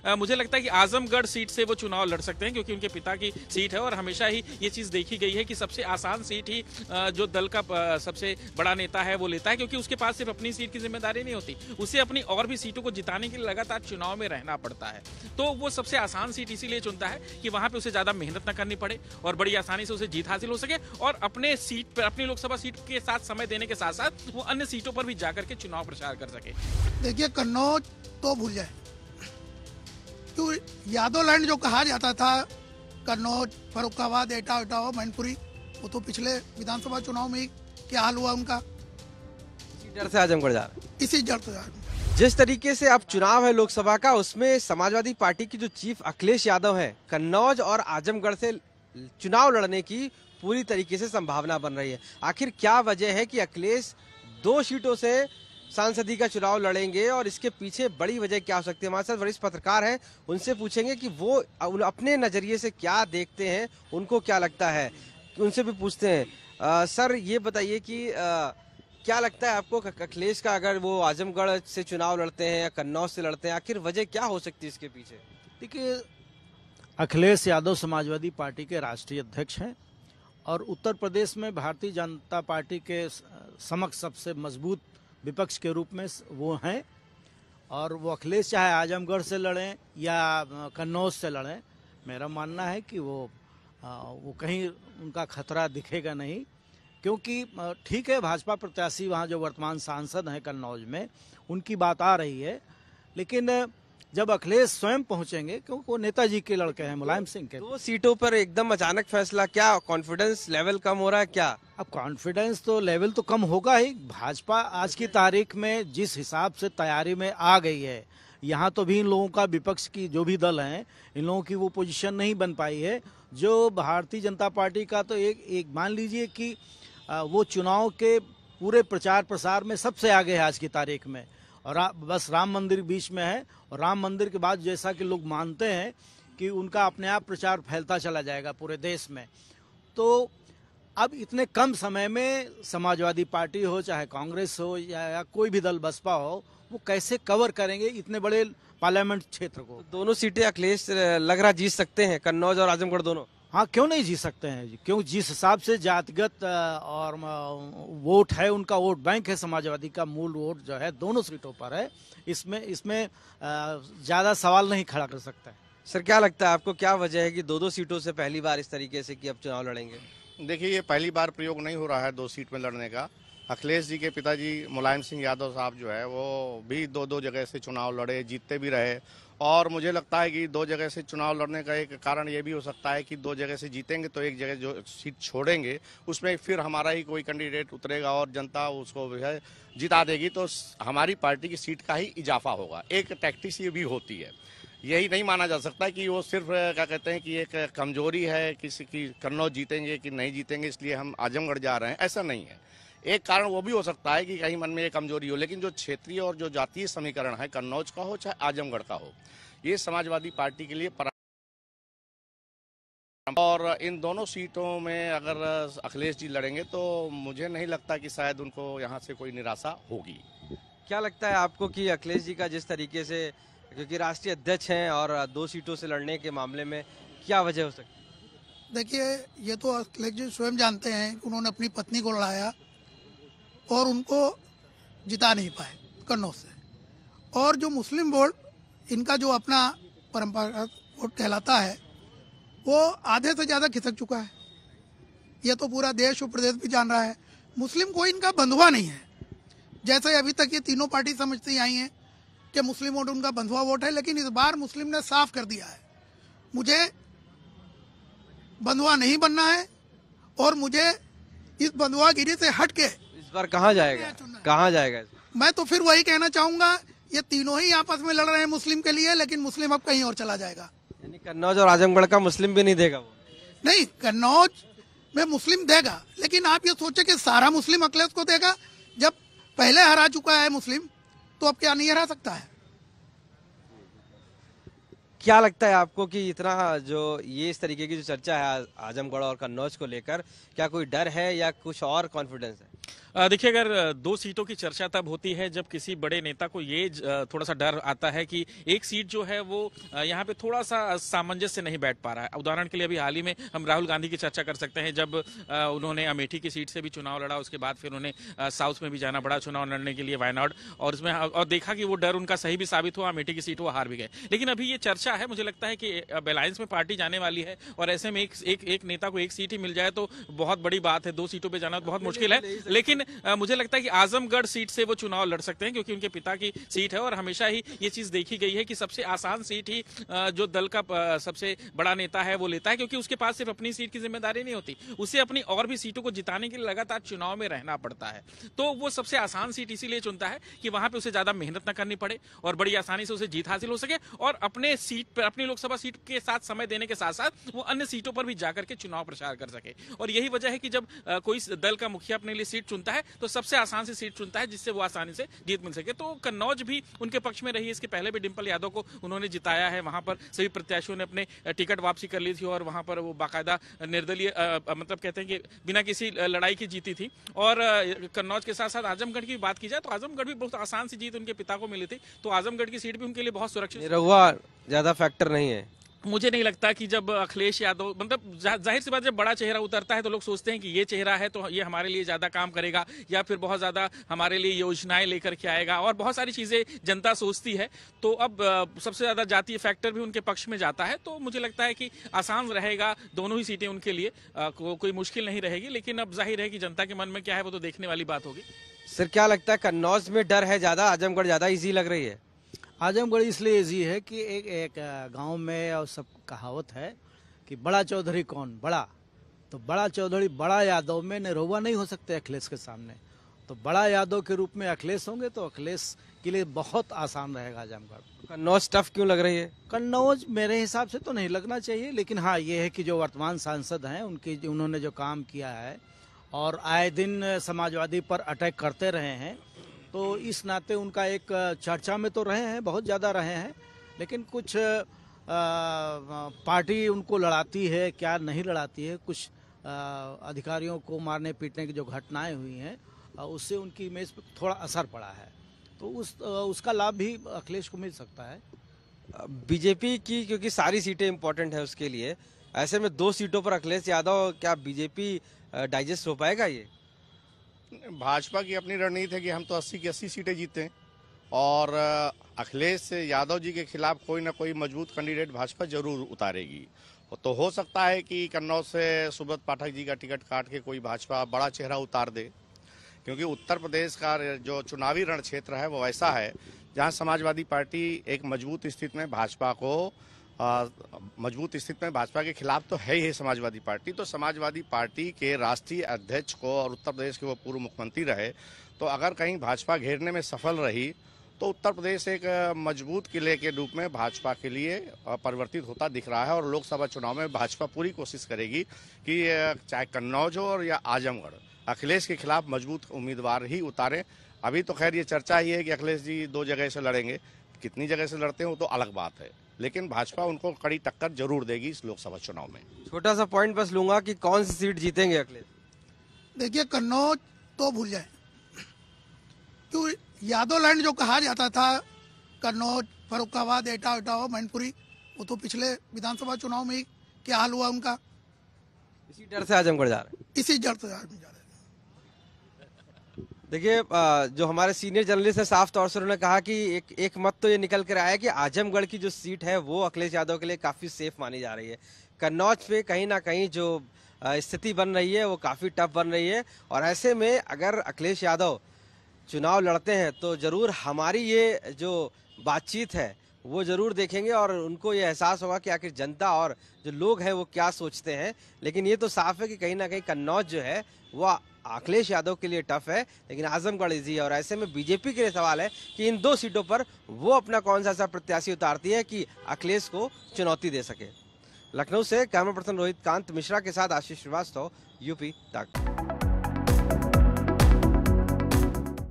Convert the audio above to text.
मुझे लगता है कि आजमगढ़ सीट से वो चुनाव लड़ सकते हैं, क्योंकि उनके पिता की सीट है और हमेशा ही ये चीज देखी गई है कि सबसे आसान सीट ही जो दल का सबसे बड़ा नेता है वो लेता है, क्योंकि उसके पास सिर्फ अपनी सीट की जिम्मेदारी नहीं होती, उसे अपनी और भी सीटों को जिताने के लिए लगातार चुनाव में रहना पड़ता है। तो वो सबसे आसान सीट इसीलिए चुनता है कि वहां पे उसे ज्यादा मेहनत न करनी पड़े और बड़ी आसानी से उसे जीत हासिल हो सके, और अपने सीट पर, अपनी लोकसभा सीट के साथ समय देने के साथ साथ वो अन्य सीटों पर भी जाकर के चुनाव प्रचार कर सके। देखिए, कन्नौज तो भूल जाए, तो यादव लैंड जो कहा जाता था, कन्नौज, फर्रुखाबाद, एटा, इटावा, मैनपुरी, वो तो पिछले विधानसभा चुनाव में क्या हाल हुआ उनका। इसी डर से आजमगढ़ जा रहे हैं। इसी डर से जा रहे हैं। जिस तरीके से अब चुनाव है लोकसभा का, उसमें समाजवादी पार्टी की जो चीफ अखिलेश यादव हैं, कन्नौज और आजमगढ़ से चुनाव लड़ने की पूरी तरीके से संभावना बन रही है। आखिर क्या वजह है कि अखिलेश 2 सीटों से सांसदी का चुनाव लड़ेंगे और इसके पीछे बड़ी वजह क्या हो सकती है? हमारे साथ वरिष्ठ पत्रकार हैं, उनसे पूछेंगे कि वो अपने नजरिए से क्या देखते हैं, उनको क्या लगता है, उनसे भी पूछते हैं। सर, ये बताइए कि क्या लगता है आपको, अखिलेश का अगर वो आजमगढ़ से चुनाव लड़ते हैं या कन्नौज से लड़ते हैं, आखिर वजह क्या हो सकती है इसके पीछे? देखिए, अखिलेश यादव समाजवादी पार्टी के राष्ट्रीय अध्यक्ष हैं और उत्तर प्रदेश में भारतीय जनता पार्टी के समक्ष सबसे मजबूत विपक्ष के रूप में वो हैं, और वो अखिलेश चाहे आजमगढ़ से लड़ें या कन्नौज से लड़ें, मेरा मानना है कि वो कहीं उनका खतरा दिखेगा नहीं, क्योंकि ठीक है, भाजपा प्रत्याशी वहाँ जो वर्तमान सांसद हैं कन्नौज में, उनकी बात आ रही है, लेकिन जब अखिलेश स्वयं पहुंचेंगे, क्योंकि वो नेताजी के लड़के हैं, मुलायम सिंह के। 2 सीटों पर एकदम अचानक फैसला, क्या कॉन्फिडेंस लेवल कम हो रहा है क्या? अब कॉन्फिडेंस तो लेवल तो कम होगा ही। भाजपा आज की तारीख में जिस हिसाब से तैयारी में आ गई है, यहाँ तो भी इन लोगों का, विपक्ष की जो भी दल हैं, इन लोगों की वो पोजीशन नहीं बन पाई है। जो भारतीय जनता पार्टी का तो एक मान लीजिए कि वो चुनाव के पूरे प्रचार प्रसार में सबसे आगे है आज की तारीख में, और बस राम मंदिर बीच में है, और राम मंदिर के बाद जैसा कि लोग मानते हैं कि उनका अपने आप प्रचार फैलता चला जाएगा पूरे देश में। तो अब इतने कम समय में समाजवादी पार्टी हो, चाहे कांग्रेस हो या कोई भी दल, बसपा हो, वो कैसे कवर करेंगे इतने बड़े पार्लियामेंट क्षेत्र को? दोनों सीटें अखिलेश लग रहा जीत सकते हैं, कन्नौज और आजमगढ़ दोनों। हाँ, क्यों नहीं जीत सकते हैं? क्यों, जिस हिसाब से जातिगत और वोट है, उनका वोट बैंक है, समाजवादी का मूल वोट जो है दोनों सीटों पर है, इसमें ज्यादा सवाल नहीं खड़ा कर सकता है। सर, क्या लगता है आपको, क्या वजह है कि 2 सीटों से पहली बार इस तरीके से कि अब चुनाव लड़ेंगे? देखिए, ये पहली बार प्रयोग नहीं हो रहा है 2 सीट में लड़ने का। अखिलेश जी के पिताजी मुलायम सिंह यादव साहब जो है, वो भी 2 जगह से चुनाव लड़े, जीतते भी रहे, और मुझे लगता है कि 2 जगह से चुनाव लड़ने का एक कारण ये भी हो सकता है कि 2 जगह से जीतेंगे तो एक जगह जो सीट छोड़ेंगे, उसमें फिर हमारा ही कोई कैंडिडेट उतरेगा और जनता उसको जो है जिता देगी, तो हमारी पार्टी की सीट का ही इजाफा होगा। एक टैक्टिक्स ये भी होती है, यही नहीं माना जा सकता कि वो सिर्फ क्या कहते हैं कि एक कमजोरी है किसी की, कन्नौज जीतेंगे कि नहीं जीतेंगे इसलिए हम आजमगढ़ जा रहे हैं, ऐसा नहीं है। एक कारण वो भी हो सकता है कि कहीं मन में एक कमजोरी हो, लेकिन जो क्षेत्रीय और जो जातीय समीकरण है, कन्नौज का हो चाहे आजमगढ़ का हो, ये समाजवादी पार्टी के लिए और इन दोनों सीटों में अगर अखिलेश जी लड़ेंगे तो मुझे नहीं लगता कि शायद उनको यहाँ से कोई निराशा होगी। क्या लगता है आपको कि अखिलेश जी का जिस तरीके से, क्योंकि राष्ट्रीय अध्यक्ष हैं और 2 सीटों से लड़ने के मामले में क्या वजह हो सकती है? देखिए, ये तो अखिलेश जी स्वयं जानते हैं कि उन्होंने अपनी पत्नी को लड़ाया और उनको जिता नहीं पाए कन्नौज से, और जो मुस्लिम वोट, इनका जो अपना परंपरागत वोट कहलाता है, वो आधे से ज़्यादा खिसक चुका है। ये तो पूरा देश और प्रदेश भी जान रहा है। मुस्लिम कोई इनका बंधुआ नहीं है, जैसे अभी तक ये तीनों पार्टी समझती आई हैं कि मुस्लिम वोट उनका बंधुआ वोट है, लेकिन इस बार मुस्लिम ने साफ कर दिया है, मुझे बंधुआ नहीं बनना है और मुझे इस बंधुआगिरी से हट के इस बार कहाँ जाएगा, कहाँ जाएगा? मैं तो फिर वही कहना चाहूंगा, ये तीनों ही आपस में लड़ रहे हैं मुस्लिम के लिए, लेकिन मुस्लिम अब कहीं और चला जाएगा। यानी कन्नौज और आजमगढ़ का मुस्लिम भी नहीं देगा वो? नहीं, कन्नौज में मुस्लिम देगा, लेकिन आप ये सोचे कि सारा मुस्लिम अखिलेश को देगा? जब पहले हरा चुका है मुस्लिम, तो अब क्या नहीं हरा सकता है? क्या लगता है आपको कि इतना जो ये इस तरीके की जो चर्चा है आजमगढ़ और कन्नौज को लेकर, क्या कोई डर है या कुछ और कॉन्फिडेंस है? देखिए, अगर दो सीटों की चर्चा तब होती है जब किसी बड़े नेता को ये थोड़ा सा डर आता है कि एक सीट जो है वो यहाँ पे थोड़ा सा सामंजस्य नहीं बैठ पा रहा है। उदाहरण के लिए अभी हाल ही में हम राहुल गांधी की चर्चा कर सकते हैं, जब उन्होंने अमेठी की सीट से भी चुनाव लड़ा, उसके बाद फिर उन्हें साउथ में भी जाना पड़ा चुनाव लड़ने के लिए, वायनाड, और उसमें और देखा कि वो डर उनका सही भी साबित हुआ, अमेठी की सीट वो हार भी गए। लेकिन अभी ये चर्चा है, मुझे लगता है कि अब अलायंस में पार्टी जाने वाली है और ऐसे में एक नेता को एक सीट ही मिल जाए तो बहुत बड़ी बात है। दो सीटों पर जाना बहुत मुश्किल है, लेकिन मुझे लगता है कि आजमगढ़ सीट से वो चुनाव लड़ सकते हैं क्योंकि उनके पिता की सीट है और हमेशा ही ये चीज देखी गई है कि सबसे आसान सीट ही जो दल का सबसे बड़ा नेता है वो लेता है, क्योंकि उसके पास सिर्फ अपनी सीट की जिम्मेदारी नहीं होती, उसे अपनी और भी सीटों को जिताने के लिए लगातार चुनाव में रहना पड़ता है। तो वो सबसे आसान सीट इसीलिए चुनता है कि वहां पे उसे ज्यादा मेहनत न करनी पड़े और बड़ी आसानी से उसे जीत हासिल हो सके और अपने सीट पर, अपनी लोकसभा सीट के साथ समय देने के साथ साथ वो अन्य सीटों पर भी जाकर के चुनाव प्रचार कर सके। और यही वजह है कि जब कोई दल का मुखिया अपने लिए सीट चुनता है तो सबसे आसान सी सीट चुनता है जिससे वो आसानी से जीत मिल सके। तो कन्नौज भी उनके पक्ष में रही है। इसके पहले भी डिंपल यादव को उन्होंने जिताया है, वहां पर सभी प्रत्याशियों ने अपने टिकट वापसी कर ली थी और वहां पर वो बाकायदा निर्दलीय मतलब कहते हैं कि बिना किसी लड़ाई की जीती थी। और कन्नौज के साथ साथ आजमगढ़ की बात की जाए तो आजमगढ़ भी बहुत आसान सी जीत उनके पिता को मिली थी, तो आजमगढ़ की सीट भी उनके लिए बहुत सुरक्षित, निरहुआ ज्यादा फैक्टर नहीं है। मुझे नहीं लगता कि जब अखिलेश यादव, मतलब जाहिर सी बात, जब बड़ा चेहरा उतरता है तो लोग सोचते हैं कि ये चेहरा है तो ये हमारे लिए ज्यादा काम करेगा या फिर बहुत ज्यादा हमारे लिए योजनाएं लेकर के आएगा और बहुत सारी चीजें जनता सोचती है। तो अब सबसे ज्यादा जातीय फैक्टर भी उनके पक्ष में जाता है, तो मुझे लगता है कि आसान रहेगा दोनों ही सीटें उनके लिए, कोई मुश्किल नहीं रहेगी। लेकिन अब जाहिर है कि जनता के मन में क्या है वो तो देखने वाली बात होगी। सर, क्या लगता है कन्नौज में डर है ज्यादा, आजमगढ़ ज्यादा इजी लग रही है? आजमगढ़ इसलिए इजी है कि एक गांव में और सब कहावत है कि बड़ा चौधरी कौन, बड़ा, तो बड़ा चौधरी बड़ा यादव में निरहुआ नहीं हो सकते अखिलेश के सामने, तो बड़ा यादव के रूप में अखिलेश होंगे तो अखिलेश के लिए बहुत आसान रहेगा आजमगढ़। कन्नौज टफ क्यों लग रही है? कन्नौज मेरे हिसाब से तो नहीं लगना चाहिए, लेकिन हाँ ये है कि जो वर्तमान सांसद हैं उन्होंने जो काम किया है और आए दिन समाजवादी पर अटैक करते रहे हैं, तो इस नाते उनका एक चर्चा में तो रहे हैं, बहुत ज़्यादा रहे हैं, लेकिन कुछ पार्टी उनको लड़ाती है, क्या नहीं लड़ाती है, कुछ अधिकारियों को मारने पीटने की जो घटनाएं हुई हैं उससे उनकी इमेज पर थोड़ा असर पड़ा है, तो उसका लाभ भी अखिलेश को मिल सकता है। बीजेपी की क्योंकि सारी सीटें इंपॉर्टेंट है उसके लिए, ऐसे में दो सीटों पर अखिलेश यादव, क्या बीजेपी डाइजेस्ट हो पाएगा? ये भाजपा की अपनी रणनीति है कि हम तो 80 की 80 सीटें जीते हैं और अखिलेश यादव जी के खिलाफ कोई ना कोई मजबूत कैंडिडेट भाजपा जरूर उतारेगी। तो हो सकता है कि कन्नौज से सुब्रत पाठक जी का टिकट काट के कोई भाजपा बड़ा चेहरा उतार दे, क्योंकि उत्तर प्रदेश का जो चुनावी रण क्षेत्र है वो ऐसा है जहां समाजवादी पार्टी एक मजबूत स्थिति में भाजपा के खिलाफ तो है ही समाजवादी पार्टी। तो समाजवादी पार्टी के राष्ट्रीय अध्यक्ष को और उत्तर प्रदेश के वो पूर्व मुख्यमंत्री रहे, तो अगर कहीं भाजपा घेरने में सफल रही तो उत्तर प्रदेश एक मजबूत किले के रूप में भाजपा के लिए परिवर्तित होता दिख रहा है। और लोकसभा चुनाव में भाजपा पूरी कोशिश करेगी कि चाहे कन्नौज हो और या आजमगढ़, अखिलेश के खिलाफ मजबूत उम्मीदवार ही उतारें। अभी तो खैर ये चर्चा ही है कि अखिलेश जी 2 जगह से लड़ेंगे, कितनी जगह से लड़ते हैं वो तो अलग बात है, लेकिन भाजपा उनको कड़ी टक्कर जरूर देगी इस लोकसभा चुनाव में। छोटा सा पॉइंट बस लूंगा कि कौन सी सीट जीतेंगे अखिलेश? देखिए, कन्नौज तो भूल जाए, क्यों यादव लैंड जो कहा जाता था, कन्नौज, फर्रुखाबाद, एटा, इटावा, मैनपुरी, वो तो पिछले विधानसभा चुनाव में क्या हाल हुआ उनका। इसी डर से आजमगढ़ जा रहे हैं, इसी डर से आजमगढ़ जा रहे हैं। देखिए, जो हमारे सीनियर जर्नलिस्ट है साफ तौर से उन्होंने कहा कि एक मत तो ये निकल कर आया कि आजमगढ़ की जो सीट है वो अखिलेश यादव के लिए काफी सेफ मानी जा रही है। कन्नौज पे कहीं ना कहीं जो स्थिति बन रही है वो काफी टफ बन रही है, और ऐसे में अगर अखिलेश यादव चुनाव लड़ते हैं तो जरूर हमारी ये जो बातचीत है वो जरूर देखेंगे और उनको ये एहसास होगा कि आखिर जनता और जो लोग हैं वो क्या सोचते हैं। लेकिन ये तो साफ है कि कहीं ना कहीं कन्नौज जो है वो अखिलेश यादव के लिए टफ है, लेकिन आजमगढ़ इजी है। और ऐसे में बीजेपी के लिए सवाल है कि इन 2 सीटों पर वो अपना कौन सा ऐसा प्रत्याशी उतारती है कि अखिलेश को चुनौती दे सके। लखनऊ से कैमरा पर्सन रोहित कांत मिश्रा के साथ आशीष श्रीवास्तव, यूपी तक।